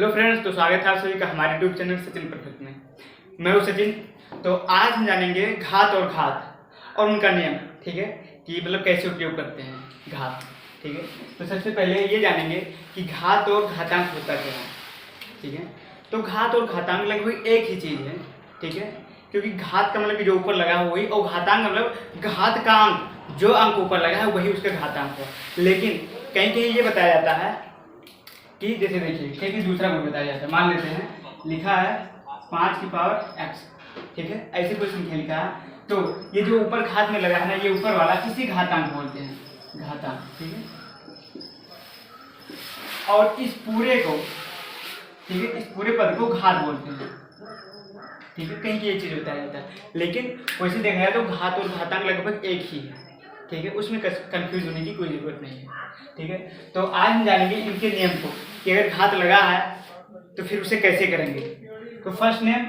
Hello friends, तो स्वागत है आप सभी का हमारे यूट्यूब चैनल सचिन परफेक्ट में। मैं हूँ सचिन। तो आज हम जानेंगे घात और घात और उनका नियम, ठीक है, कि मतलब कैसे उपयोग करते हैं घात, ठीक है। तो सबसे पहले ये जानेंगे कि घात और घातांक होता क्या है, ठीक है। तो घात और घातांक लगभग एक ही चीज़ है, ठीक है, क्योंकि घात का मतलब कि जो ऊपर लगा हुआ वही, और घातांक मतलब घात का अंक, जो अंक ऊपर लगा है वही उसका घातांक है। लेकिन कहीं कहीं ये बताया जाता है कि जैसे देखिए कि दूसरा गुण बताया जाता है। मान लेते हैं लिखा है 5 की पावर x, ठीक है, ऐसे कोई संख्या लिखा है, तो ये जो ऊपर घात में लगा है ना, ये ऊपर वाला किसी घातांक बोलते हैं, घातांक, ठीक है। और इस पूरे को, ठीक है, इस पूरे पद को घात बोलते हैं, ठीक है। कहीं की ये चीज बताया जाता है, लेकिन वैसे देखा जाए तो घात और घातांक लगभग एक ही है, ठीक है, उसमें कंफ्यूज होने की कोई जरूरत नहीं है, ठीक है। तो आज हम जानेंगे इनके नियम को कि अगर घात लगा है तो फिर उसे कैसे करेंगे। तो फर्स्ट नियम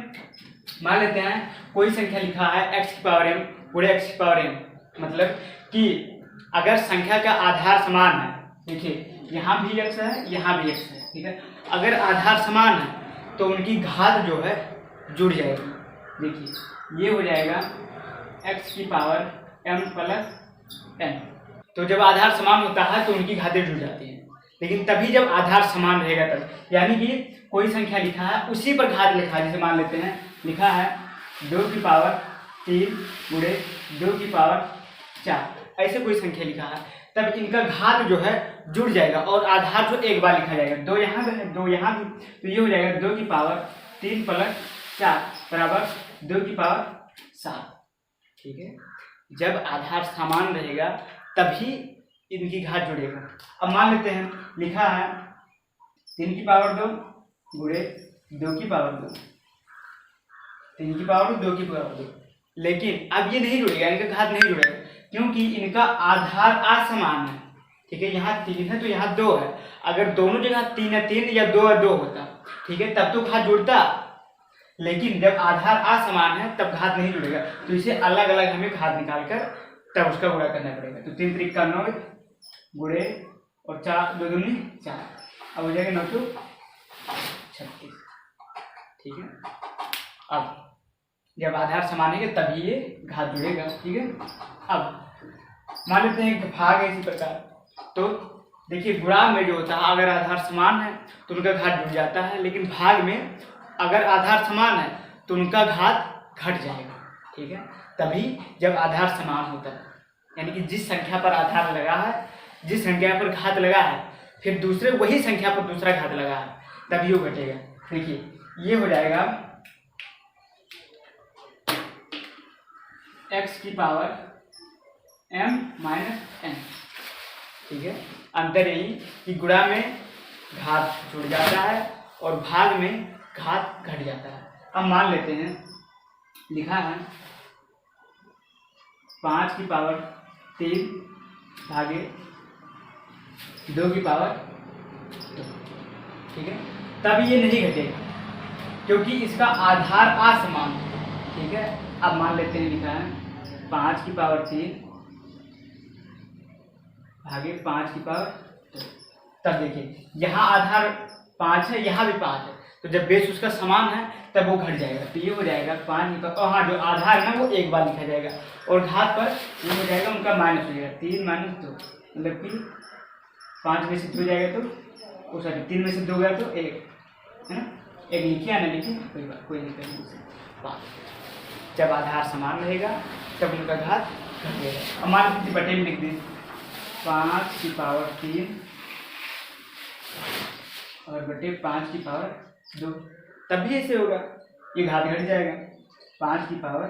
मान लेते हैं कोई संख्या लिखा है x की पावर m पूरे x की पावर m, मतलब कि अगर संख्या का आधार समान है, देखिए यहाँ भी x है यहाँ भी x है, ठीक है, अगर आधार समान है तो उनकी घात जो है जुड़ जाएगी। देखिए ये हो जाएगा x की पावर m प्लस n। तो जब आधार समान होता है तो उनकी घातें जुड़ जाती हैं, लेकिन तभी जब आधार समान रहेगा तब, यानी कि कोई संख्या लिखा है उसी पर घात लिखा है। जैसे मान लेते हैं लिखा है 2 की पावर 3 गुणे 2 की पावर 4, ऐसे कोई संख्या लिखा है, तब इनका घात जो है जुड़ जाएगा और आधार जो एक बार लिखा जाएगा। 2 यहाँ पे है 2 यहाँ भी, तो ये हो जाएगा 2 की पावर 3 प्लस 4 बराबर 2 की पावर 7, ठीक है। जब आधार समान रहेगा तभी इनकी घात जुड़ेगा। अब मान लेते हैं लिखा है 3 की पावर 2 गुणे 2 की पावर 2, 3 की पावर 2 की पावर 2, लेकिन अब ये नहीं जुड़ेगा, इनका घात नहीं जुड़ेगा क्योंकि इनका आधार असमान है, ठीक है। यहाँ 3 है तो यहाँ 2 है, अगर दोनों जगह 3 है 3 या 2 है 2 होता, ठीक है, तब तो घात जुड़ता, लेकिन जब आधार असमान है तब घात नहीं जुड़ेगा, तो इसे अलग अलग हमें घात निकालकर तब उसका गुणा करना पड़ेगा। तो 3 त्रिक का 9 गुणे और 4 2 दूनी 4, अब हो जाएगा 9 2 36, ठीक है। अब जब आधार समान है तभी ये घात जुड़ेगा, ठीक है। अब मान लेते हैं कि भाग है इसी प्रकार, तो देखिए गुणा में जो होता है अगर आधार समान है तो उनका घात जुड़ जाता है, लेकिन भाग में अगर आधार समान है तो उनका घात घट जाएगा, ठीक है। तभी जब आधार समान होता है, यानी कि जिस संख्या पर आधार लगा है, जिस संख्या पर घात लगा है, फिर दूसरे वही संख्या पर दूसरा घात लगा है, तभी वो घटेगा। देखिए ये हो जाएगा x की पावर m माइनस n, ठीक है। अंतर यही कि गुणा में घात जुड़ जाता है और भाग में घात घट जाता है। अब मान लेते हैं लिखा है 5 की पावर 3 भागे 2 की पावर 2, ठीक है, तब ये नहीं घटेगा क्योंकि इसका आधार असमान है, ठीक है। अब मान लेते हैं लिखा है 5 की पावर 3 भागे 5 की पावर 2, तब देखिए यहाँ आधार 5 है यहाँ भी 5 है, तो जब बेस उसका समान है तब वो घट जाएगा, तो ये हो जाएगा 5 की पावर, और हाँ जो आधार है ना वो एक बार लिखा जाएगा, और घात पर ये हो जाएगा उनका माइनस हो जाएगा 3 माइनस 2, मतलब कि 5 में से 2 जाएगा तो सॉरी 3 में से 2 गया तो 1 है ना, 1 लिखिए ना लिखिए कोई बात कोई नहीं करेंगे। जब आधार समान रहेगा तब उनका घात घटेगा। अब मान लीजिए बटे में लिख दी 5 की पावर 3 और बटे 5 की पावर 2, तब भी ऐसे होगा, ये घात घट जाएगा। 5 की पावर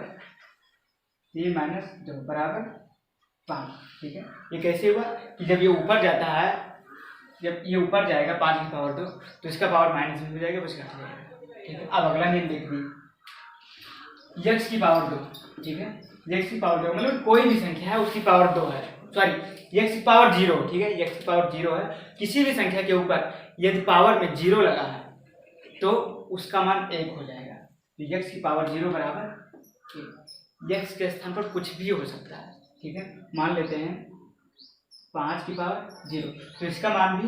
3 माइनस 2 बराबर 5, ठीक है। ये कैसे हुआ कि जब ये ऊपर जाता है, जब ये ऊपर जाएगा 5 की पावर 2 तो इसका पावर माइनस में हो जाएगा, बस घट जाएगा, ठीक है। अब अगला नियम देख लीजिए x की पावर 2, ठीक है, x की पावर 2 मतलब कोई भी संख्या है उसकी पावर 2 है, सॉरी x की पावर 0, ठीक है, x की पावर 0 है, किसी भी संख्या के ऊपर यदि पावर में 0 लगा है तो उसका मान 1 हो जाएगा, तो x की पावर 0 बराबर 1, x के स्थान पर कुछ भी हो सकता है, ठीक है। मान लेते हैं 5 की पावर 0, तो इसका मान भी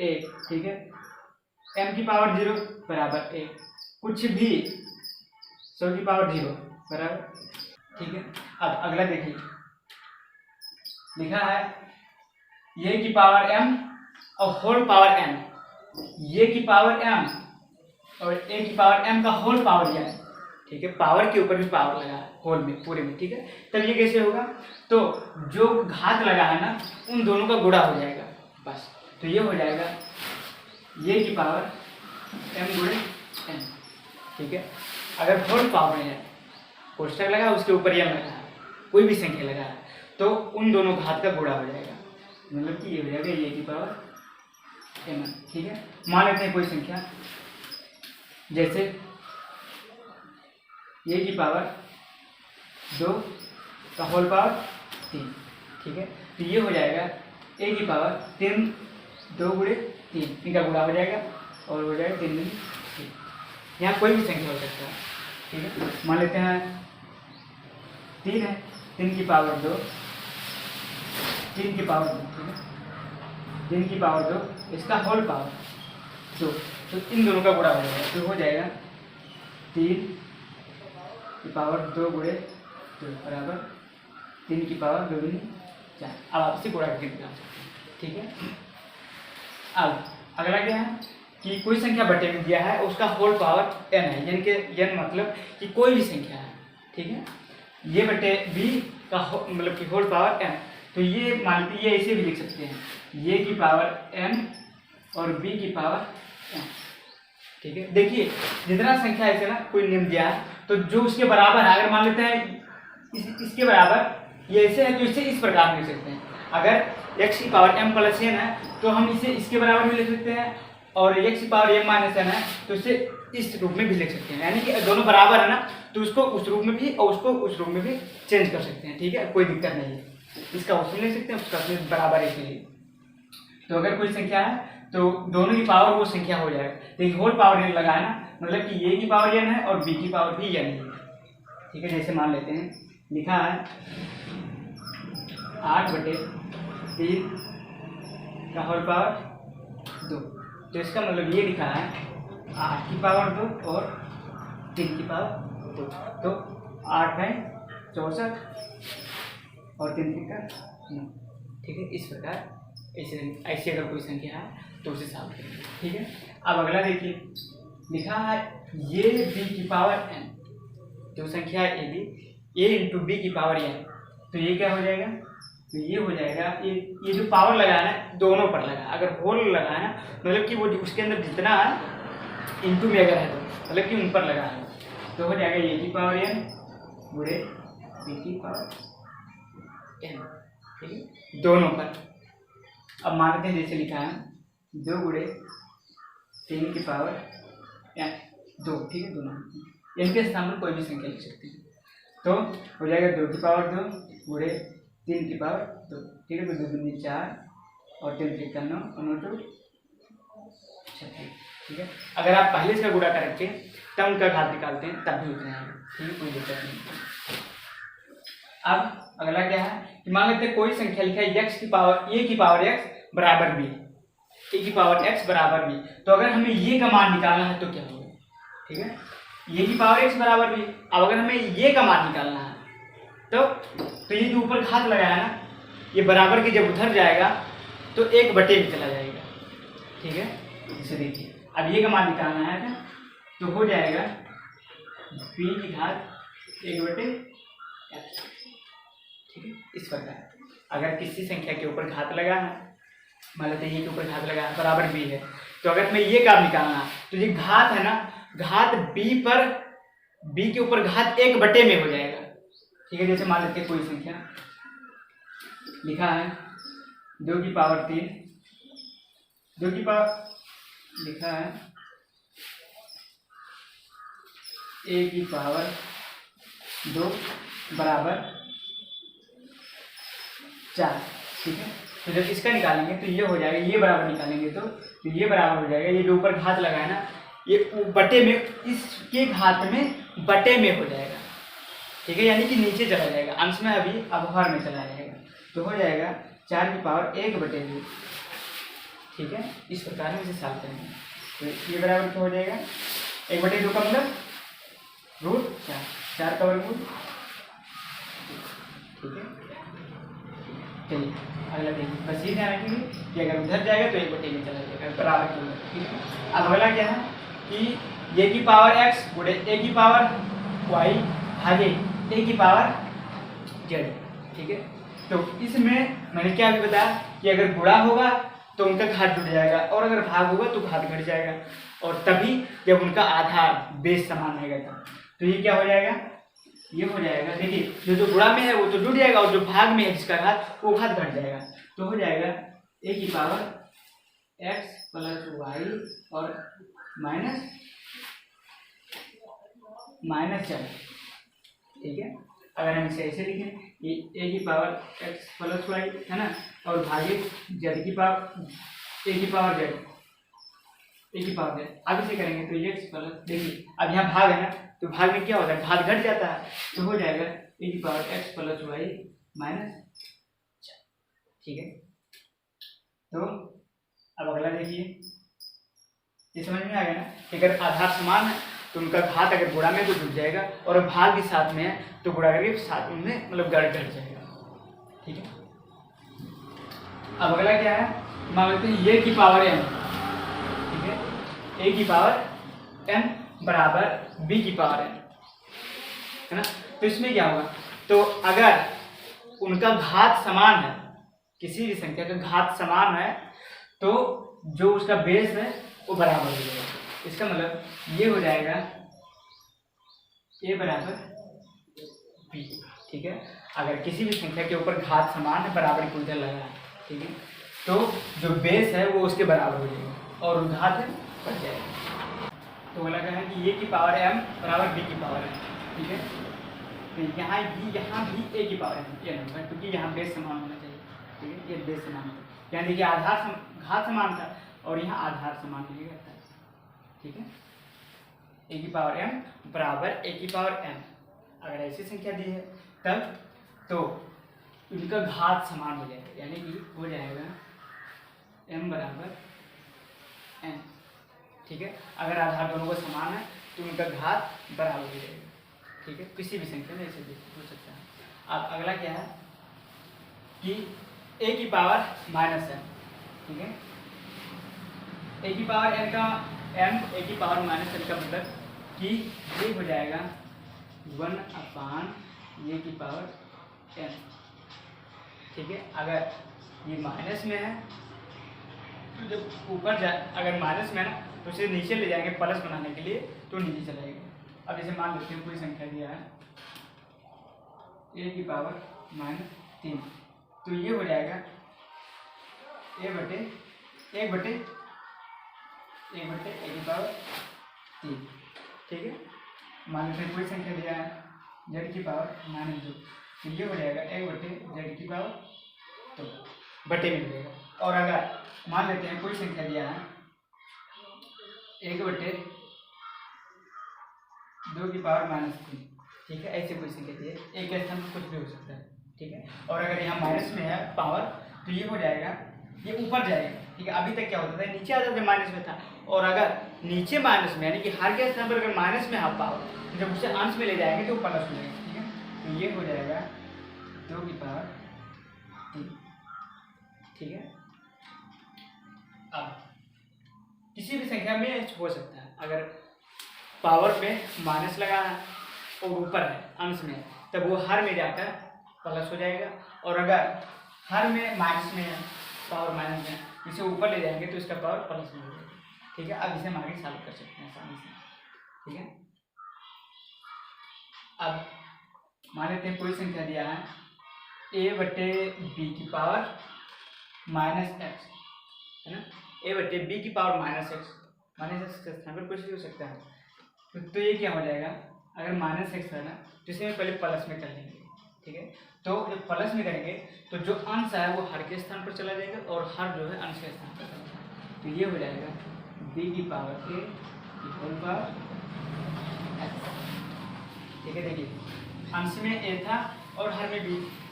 1, ठीक है। m की पावर 0 बराबर 1, कुछ भी 100 की पावर 0 बराबर, ठीक है। अब अगला देखिए, लिखा है ये की पावर m और होल पावर m, ये की पावर m और a की पावर m का होल पावर यह है, ठीक है। पावर के ऊपर भी पावर लगा है होल में, पूरे में, ठीक है। तब ये कैसे होगा, तो जो घात लगा है ना उन दोनों का गुणा हो जाएगा बस। तो ये हो जाएगा ये की पावर m गुणे n, ठीक है। अगर होल पावर है, कोष्टक लगा उसके ऊपर m लगा है, कोई भी संख्या लगा है, तो उन दोनों घात का गुणा हो जाएगा, मतलब कि ये हो जाएगा ये की पावर m, ठीक है। मान लेते हैं कोई संख्या, जैसे ये की पावर 2 का होल पावर 3, ठीक है। तो ये हो जाएगा a की पावर 3 2 गुणे 3, इनका गुणा हो जाएगा और हो जाएगा 3 गुणे 3। यहाँ कोई भी संख्या हो सकता है, ठीक है। मान लेते हैं 3 है, 3 की पावर 2, 3 की पावर 2, ठीक है। 3 की पावर 2, इसका होल पावर 2, तो इन दोनों का गुणा हो जाएगा, तो हो जाएगा 3 की पावर 2 गुणे 2 बराबर 3 की पावर 2 गुणे 4। अब आप इसे गुणा करके निकाल सकते हैं, ठीक है। अब अगला क्या है कि कोई संख्या बटे में दिया है, उसका होल पावर n है, यानी कि n मतलब कि कोई भी संख्या है, ठीक है। ये बटे b का मतलब कि होल पावर n, तो ये मान लीजिए ये ऐसे भी लिख सकते हैं, ये की पावर m और b की पावर n, ठीक है। देखिए जितना संख्या ऐसे ना कोई नियम दिया है, तो जो उसके बराबर है, अगर मान लेते हैं इसके बराबर ये ऐसे है, तो इसे इस प्रकार लिख सकते हैं। अगर x की पावर m प्लस n है, तो हम इसे इसके बराबर भी लिख सकते हैं, और x की पावर m माइनस n है, तो इसे इस रूप में भी लिख सकते हैं। यानी कि दोनों बराबर है ना, तो उसको उस रूप में भी और उसको उस रूप में भी चेंज कर सकते हैं, ठीक है। कोई दिक्कत नहीं है, इसका उसमें लिख सकते हैं, उसका उसमें बराबर है इसलिए। तो अगर कोई संख्या है तो दोनों की पावर वो संख्या हो जाएगा। देखिए होल पावर n लगा है ना, मतलब कि ये की पावर n है और b की पावर भी n है, ठीक है। जैसे मान लेते हैं, लिखा है 8/3 का होल पावर 2, तो इसका मतलब ये लिखा है 8 की पावर 2 और 3 की पावर 2, तो 8 है 64 और 3 का 9, ठीक है। इस प्रकार ऐसे अगर कोई संख्या है तो उसे सॉल्व करेंगे, ठीक है। अब अगला देखिए, लिखा है ये b की पावर n, जो संख्या है a b, a into b की पावर n, तो ये क्या हो जाएगा, तो ये हो जाएगा ये जो पावर लगा है ना दोनों पर लगा, अगर होल लगा है ना मतलब कि वो उसके अंदर जितना है इंटू में अगर है तो मतलब कि उन पर लगा है, तो हो जाएगा ये की पावर n गुणे b की पावर n, ठीक है, दोनों पर। अब मानते हैं जैसे लिखा है 2 गुणे 3 की पावर n 2, ठीक है, दोनों इनके स्थान पर कोई भी संख्या लिख सकते हैं, तो हो जाएगा 2 की पावर 2 गुणे 3 की पावर 2, ठीक है। तो 2 दूनी 4 और 3 3 9 और 9 2 36, ठीक है। अगर आप पहले इसका गुणा करके तब उनका घात निकालते हैं तब भी उतना आएगा, ठीक है, कोई दिक्कत नहीं। अब अगला क्या है कि मान लेते हैं कोई संख्या लिखा है x की पावर a की पावर x बराबर b, a की पावर x बराबर b, तो अगर हमें ये का मान निकालना है तो क्या होगा, ठीक है, ये की पावर x बराबर b। अब अगर हमें ये का मान निकालना है तो ये जो ऊपर घात लगा है ना, ये बराबर के जब उधर जाएगा तो 1/, में चला जाएगा, ठीक है। इसे देखिए, अब ये का मान निकालना है ना, तो हो जाएगा b की घात 1/x, ठीक है। इस प्रकार अगर किसी संख्या के ऊपर घात लगा है, मान लेते हैं ये के ऊपर घात लगा है बराबर b है, तो अगर हमें ये का निकालना है तो ये घात है ना, घात b के ऊपर घात 1/, में हो जाएगा, ठीक है। जैसे मान लेते हैं कोई संख्या लिखा है 2 की पावर 3, 2 की पावर लिखा है a की पावर 2 बराबर 4, ठीक है। तो जब इसका निकालेंगे तो ये हो जाएगा, ये बराबर निकालेंगे तो ये बराबर हो जाएगा, ये जो ऊपर घात लगा है ना ये बटे में, इसके घात में बटे में हो जाएगा, ठीक है, यानी कि नीचे चला जाएगा, अंश में अभी अवहार में चला जाएगा, तो हो जाएगा 4 की पावर 1/2, ठीक है। इस प्रकार हम इसे सॉल्व करेंगे। तो ये बराबर क्या हो जाएगा 1/2 का मतलब √4, 4 का वर्गमूल। ठीक है, चलिए अगला देखिए, बस ये ध्यान रखिए कि अगर उधर जाएगा तो 1/2 में चला जाएगा बराबर क्यों है। ठीक है, अब अगला क्या है कि a की पावर x गुणे a की पावर y भागे a की पावर z। ठीक है, तो इसमें मैंने क्या भी बताया कि अगर गुणा होगा तो उनका घात जुड़ जाएगा और अगर भाग होगा तो घात घट जाएगा, और तभी जब उनका आधार बेस समान रहेगा तब। तो ये क्या हो जाएगा, ये हो जाएगा, देखिए जो गुणा में है वो तो जुड़ जाएगा और जो भाग में है जिसका घात वो घात घट जाएगा। तो हो जाएगा a की पावर x प्लस वाई और माइनस z। ठीक है, अगर हम इसे ऐसे लिखें ये a की पावर x प्लस वाई है ना, और भागे z की पावर a की पावर z अब इसे करेंगे तो x प्लस, देखिए अब यहाँ भाग है ना तो भाग में क्या होता है घात घट जाता है, तो हो जाएगा a की power x plus Y minus. ठीक है, तो अब अगला देखिए, ये समझ में आ गया ना कि अगर आधार समान है तो उनका घात अगर गुणा में तो जुड़ जाएगा और भाग भी साथ में है तो गुणा करके साथ में मतलब घट जाएगा। ठीक है, अब अगला क्या है, मान लेते हैं ये की पावर m। ठीक है, a की पावर m बराबर b की पावर n है ना। तो इसमें क्या होगा, तो अगर उनका घात समान है, किसी भी संख्या का घात समान है तो जो उसका बेस है वो बराबर हो जाएगा। इसका मतलब ये हो जाएगा a बराबर b। ठीक है, अगर किसी भी संख्या के ऊपर घात समान है बराबर की उधर लगा है, ठीक है, तो जो बेस है वो उसके बराबर हो जाएगा और घात है बढ़ जाएगा। तो वो लगा है कि a की पावर m बराबर b की पावर m। ठीक है, तो यहाँ भी a की पावर m ये नंबर, क्योंकि यहाँ बेस समान होना चाहिए। ठीक है, ये बेस समान है, यहाँ देखिए आधार घात समान था और यहाँ आधार समान नहीं रहता है। ठीक है, a की पावर m बराबर a की पावर m, अगर ऐसी संख्या दी है तब तो उनका घात समान हो जाएगा, यानी कि हो जाएगा m बराबर n। ठीक है, अगर आधार दोनों का समान है तो उनका घात बराबर हो जाएगा। ठीक है, किसी भी संख्या में ऐसे हो सकता है। अब अगला क्या है कि a की पावर माइनस n। ठीक है, a की पावर n का m a की पावर माइनस n का मतलब कि ये हो जाएगा 1/a की पावर n। ठीक है, अगर ये माइनस में है तो जब ऊपर अगर माइनस में है ना तो उसे नीचे ले जाएंगे प्लस बनाने के लिए तो नीचे चलाएगा। अब जैसे मान लेते हैं कोई संख्या दिया है a की पावर -3, तो ये हो जाएगा a बटे a की पावर 3। ठीक है, मान लेते हैं कोई संख्या दिया है z की पावर -2, तो ये हो जाएगा 1 बटे z की पावर 2 बटे में मिलेगा। और अगर मान लेते हैं कोई संख्या दिया है 1 बटे 2 की पावर -3। ठीक है, ऐसे कोई संख्या दी है, एक स्थान पर कुछ भी हो सकता है। ठीक है, और अगर यहाँ माइनस में है पावर तो ये हो जाएगा, ये ऊपर जाएगा। ठीक है, अभी तक क्या होता था नीचे आता था माइनस में था, और अगर नीचे माइनस में यानी कि हर के स्थान पर अगर माइनस में है पावर तो जब उसे अंश में ले जाएंगे तो प्लस हो जाएगा। ठीक है, तो ये हो जाएगा 2 की पावर 3। ठीक है, अब किसी भी संख्या में हो सकता है, अगर पावर में माइनस लगा है और ऊपर है अंश में तब वो हर में जाकर प्लस हो जाएगा, और अगर हर में माइनस में है पावर माइनस में इसे ऊपर ले जाएंगे तो इसका पावर प्लस में हो जाएगा। ठीक है, अब इसे हम आगे सॉल्व कर सकते हैं आसानी से। ठीक है, अब मान लेते हैं कोई संख्या दिया है a बटे b की पावर -x है ना, a बटे b की पावर -x के स्थान पर कुछ भी हो सकता है। तो ये क्या हो जाएगा, अगर -x है ना तो इसे पहले प्लस में कर लेंगे। ठीक है, तो जब प्लस में करेंगे तो जो अंश है वो हर के स्थान पर चला जाएगा और हर जो है अंश के स्थान पर चला जाएगा। तो ये हो जाएगा b की पावर a की होल पावर x। ठीक है, देखिए अंश में a था और हर में b,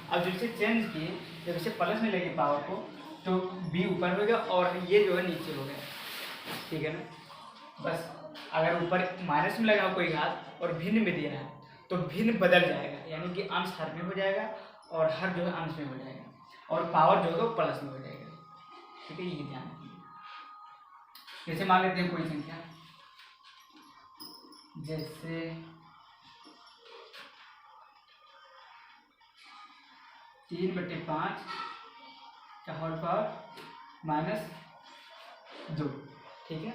अब जब इसे चेंज किए जब इसे प्लस में लेंगे पावर को तो b ऊपर हो गया और ये जो है नीचे हो गया। ठीक है ना, बस अगर ऊपर माइनस में लगा हो कोई घात और भिन्न में दिया है तो भिन्न बदल जाएगा, यानी कि अंश हर में हो जाएगा और हर जो है अंश में हो जाएगा और पावर जो है वो प्लस में हो जाएगा। ठीक है, ये ध्यान रखिए। जैसे मान लेते हैं कोई संख्या, जैसे 3/5 का होल पावर -2। ठीक है,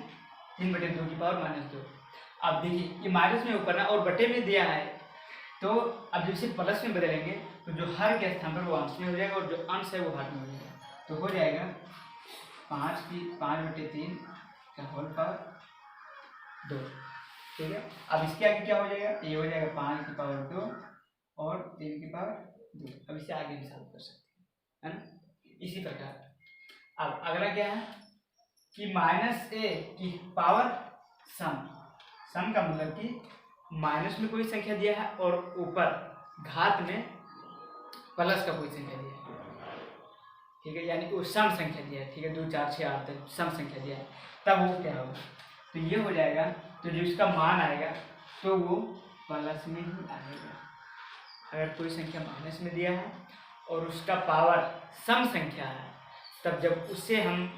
3/2 की पावर -2। अब देखिए ये माइनस में ऊपर ना और बटे में दिया है, तो अब जब इसे प्लस में बदलेंगे तो जो हर के स्थान पर वो अंश में हो जाएगा और जो अंश है वो हर में हो जाएगा। तो हो जाएगा 5/3 का होल पावर 2। ठीक है, अब इसके आगे क्या हो जाएगा, ये हो जाएगा 5 की पावर 2 और 3 की पावर 2। अब इसे आगे भी सॉल्व कर सकते हैं, है ना। इसी प्रकार अब अगला क्या है कि -a की पावर सम का मतलब कि माइनस में कोई संख्या दिया है और ऊपर घात में प्लस का कोई संख्या दिया है। ठीक है, यानी वो सम संख्या दिया है। ठीक है, 2 4 6 8 तक सम संख्या दिया है, तब वो क्या होगा, तो ये हो जाएगा। तो जो इसका मान आएगा तो वो प्लस में ही आएगा। अगर कोई संख्या माइनस में दिया है और उसका पावर सम संख्या है, तब जब उससे हम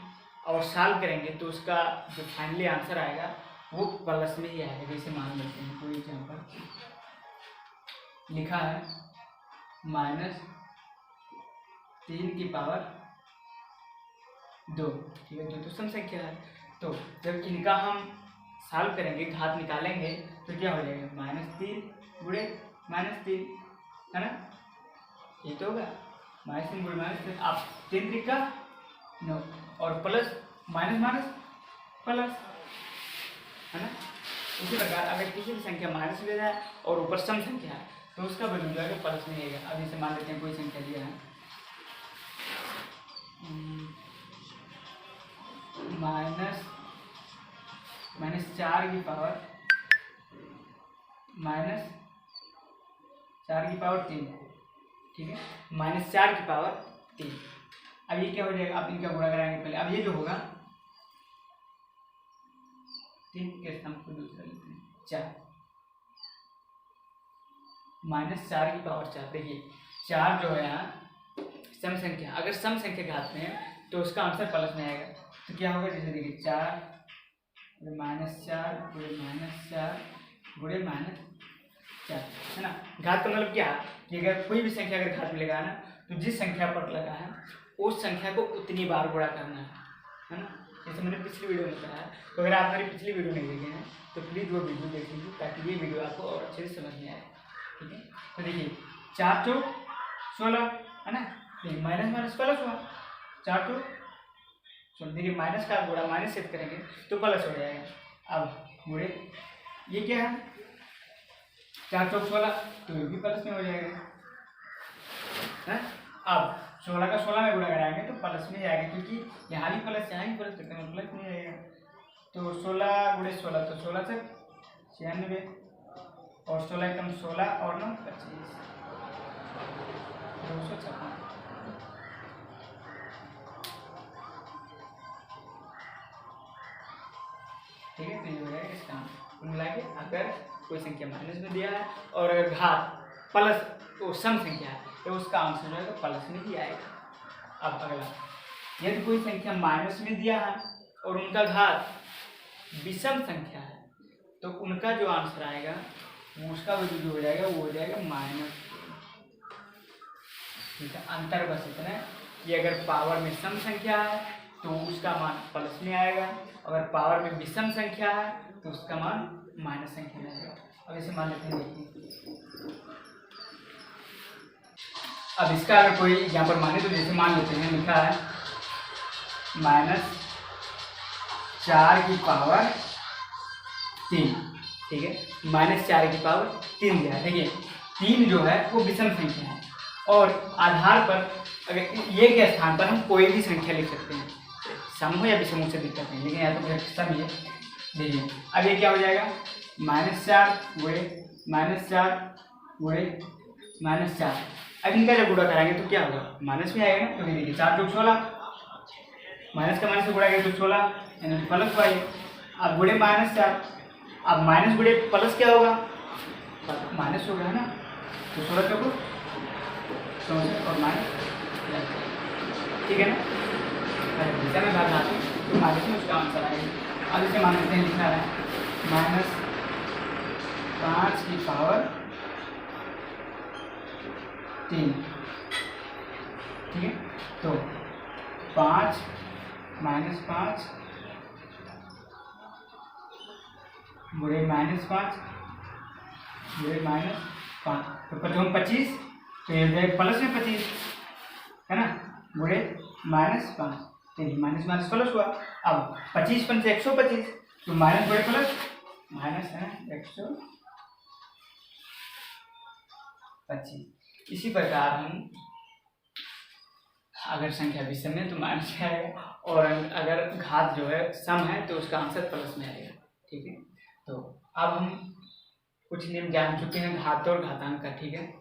और सॉल्व करेंगे तो उसका जो फाइनली आंसर आएगा वो प्लस में ही आएगा। जैसे मान लेते हैं कोई एग्जाम्पल लिखा है -3 की पावर 2। ठीक है, 2 तो सम संख्या है, तो जब इनका हम सॉल्व करेंगे, घात निकालेंगे, तो क्या हो जाएगा, -3 गुणे -3, है ना, ये तो होगा -3 गुणे -3। आप 3 त्रिका 9 और प्लस माइनस प्लस, है ना। उसी प्रकार अगर किसी भी संख्या माइनस में है और ऊपर सम संख्या है तो उसका वैल्यू जो है प्लस में आएगा। अब जैसे मान लेते हैं कोई संख्या दिया है -4 की पावर -3। ठीक है, -4 की पावर 3। अब ये क्या हो जाएगा, अब इनका गुणा कराएंगे पहले। अब ये जो होगा 3 के स्थान पर दूसरा लेते हैं 4, -4 की पावर 4। देखिए 4 जो है यहाँ सम संख्या, अगर सम संख्या घात में है तो उसका आंसर प्लस में आएगा। तो क्या होगा, जैसे देखिए 4 -4 गुणे -4 गुणे -4, है ना। घात का मतलब क्या कि अगर कोई भी संख्या अगर घात में लगा ना तो जिस संख्या पर लगा है उस संख्या को उतनी बार गुणा करना है ना। जैसे मैंने पिछली वीडियो में बताया, तो अगर आप हमारी पिछली वीडियो नहीं देखे हैं तो प्लीज़ वो वीडियो देख लीजिए ताकि ये वीडियो आपको और अच्छे से समझ में आए। ठीक है, तो देखिए 4 चौक 16, है ना, माइनस प्लस हुआ, 4 चौक 16। देखिए माइनस का गुणा माइनस से करेंगे तो प्लस हो जाएगा। अब गुणे ये क्या है, 4 चौक 16, तो ये भी प्लस में हो जाएगा, है। अब 16 का 16 में गुणा कराएंगे तो प्लस में आएगा, क्योंकि यहाँ भी प्लस यहाँ भी प्लस करते हैं, प्लस में आएगा। तो 16 गुणे 16 तो 16 से 96 और 16 एकम 16 और 9 25, 256। ठीक है, तो ये हो जाएगा इसका आंसर। मिला के अगर कोई संख्या माइनस में दिया है और अगर घात प्लस वो सम संख्या है तो उसका आंसर जो है तो प्लस में ही आएगा। अब अगला, यदि कोई संख्या माइनस में दिया है और उनका घात विषम संख्या है तो उनका जो आंसर आएगा वो उसका वैल्यू जो हो जाएगा वो हो जाएगा -। ठीक है, अंतर बस इतना है कि अगर पावर में सम संख्या है तो उसका मान प्लस में आएगा, अगर पावर में विषम संख्या है तो उसका मान माइनस संख्या में आएगा। अब इसे मान लेते हैं, देखिए अब इसका अगर कोई यहाँ पर माने तो जैसे मान लेते हैं, लिखा है -4 की पावर 3। ठीक है, -4 की पावर 3 दिया है। देखिए 3 जो है वो विषम संख्या है और आधार पर अगर ये के स्थान पर हम कोई भी संख्या लिख सकते हैं, सम हो या विषम, उससे दिक्कत नहीं, लेकिन यहाँ तो सम ही है। देखिए अब ये क्या हो जाएगा, -4 गुणे -4। अब इनका जब गुणा कराएंगे तो क्या होगा, माइनस में आएगा ना। तो देखिए 4 चौक 16, माइनस का माइनस से गुणा करेंगे तो 16 यानी प्लस हुआ ये, अब गुणे -4, अब माइनस गुणे प्लस क्या होगा, माइनस हो गया है ना, तो 16 चौको 64 और माइनस, ठीक है ना। दिशा में भाग आती तो माइनस में उसका आंसर आएगा। अब इसे मान लेते हैं, लिखना है -5 की पावर 3, ठीक है। तो 5 -5 गुणे -5 गुणे -5, तो 25, तो ये जाएगा प्लस में 25 है ना, गुणे -5, तो माइनस प्लस हुआ। अब 25 पंच 125, तो माइनस गुणे प्लस माइनस है 125। इसी प्रकार हम अगर संख्या विषम है तो माइनस में आएगा, और अगर घात जो है सम है तो उसका आंसर प्लस में आएगा, ठीक है। तो अब हम कुछ नियम जान चुके हैं घात और घातांक का, ठीक है।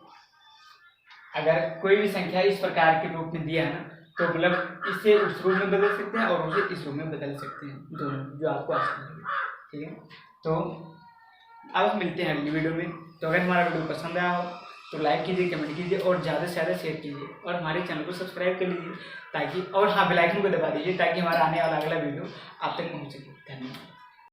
अगर कोई भी संख्या इस प्रकार के रूप में दिया है ना, तो मतलब इसे उस रूप में बदल सकते हैं और उसे इस रूप में बदल सकते हैं, दोनों जो आपको आसान लगे, ठीक है। तो अब हम मिलते हैं अगली वीडियो में। तो अगर हमारा वीडियो पसंद आया हो तो लाइक कीजिए, कमेंट कीजिए और ज़्यादा से ज़्यादा शेयर कीजिए, और हमारे चैनल को सब्सक्राइब कर लीजिए ताकि, और हाँ बेल आइकन को दबा दीजिए ताकि हमारा आने वाला अगला वीडियो आप तक पहुँच सके। धन्यवाद।